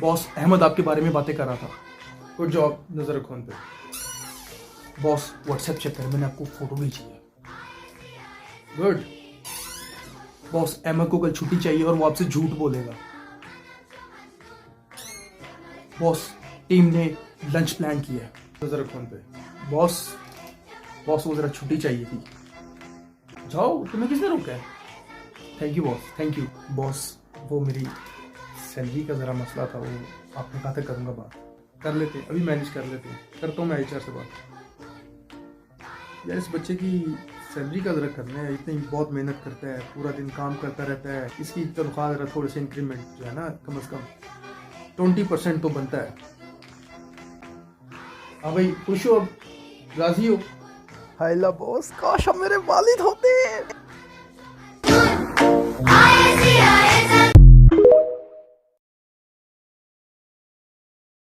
Boss Ahmad आपके बारे में बातें कर रहा था। गुड जॉब, नजर रखो उन पे। बॉस व्हाट्सएप चेक कर, मैंने आपको फोटो भेजी है। गुड। बॉस अहमद को कल छुट्टी चाहिए और वो आपसे झूठ बोलेगा। बॉस टीम ने लंच प्लान किया है, नजर रखो उन पे। बॉस बॉस वो जरा छुट्टी चाहिए थी। जाओ, तुम्हें किसने रोका है? Thank you boss, thank you. Boss वो मेरी सैलरी का ज़रा मसला था, वो आपने कहा था करूँगा, बात कर लेते हैं, अभी मैनेज कर लेते हैं, करता हूँ मैं HR से बात। यार इस बच्चे की सैलरी का ज़रा करना है, इतनी बहुत मेहनत करता है, पूरा दिन काम करता रहता है, इसकी तनख्वाह ज़रा थोड़े से इंक्रीमेंट जो है ना, कम से कम 20% तो बनता है। हाँ भाई, खुश हो अब, राजी हो? हाय ला बॉस, काश हम मेरे वालिद होते।